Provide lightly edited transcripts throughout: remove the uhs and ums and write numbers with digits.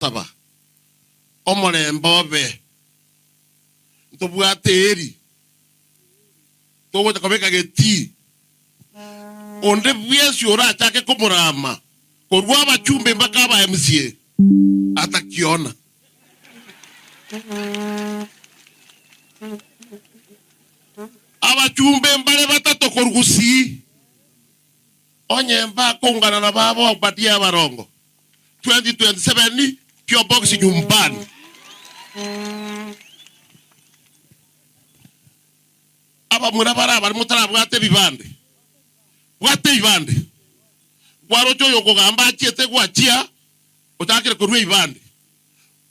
Saba. Omole mbobe. Ntobwateri. Togo takameka geti. Onde viesi ora chake kumurama. Korwa bachumbe mpaka ba MCA. Atakiona. Abachumbe mbale batatu Gusii. Onye mba kongana na babo wakupatia barongo. 2027 ni pure box nyumbani. Aba murabara bari mutara bwate bibande. Bwate bibande. Warocho yoko gamba achete gwachia utakire kurwe bibande.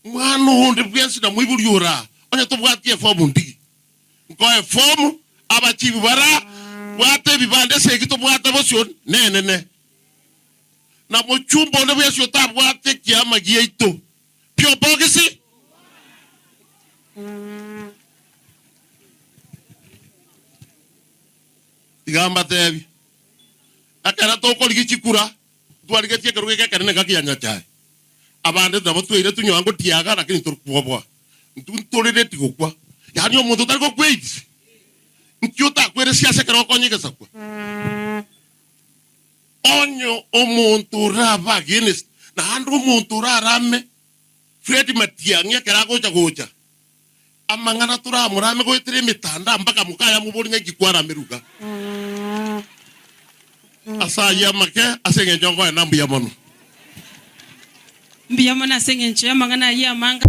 Mwana honde bwensi na mwiburiura. Onye to bwatie form ndi. Ngoe form abachibi bara bwate bibande sekito bwate bosyon ne. Na mochumbo ne bwesyo tabwate kiama giyeito. Pure box. Igamba tebi. Akara toko ligichikura. Tuarige tieke ruge kene gakianya chai. Abande ndabo twire tunyango tiaga lakini turkuobwa. Ntuntorere tigokwa. Yani omuntu tariko kwezi. Nkyota kwere siasa kero konyike sakwa. Onyo omuntu raba genes na handro omuntu rarame. Fred Matiang'i kerago chagocha. Amangana tura murame go itire mitanda mpaka mukaya mubori nyagikwara meruga. Asa ya make asenge jongo na mbiya mono. Mbiya mona asenge ncho ya mangana ya manga.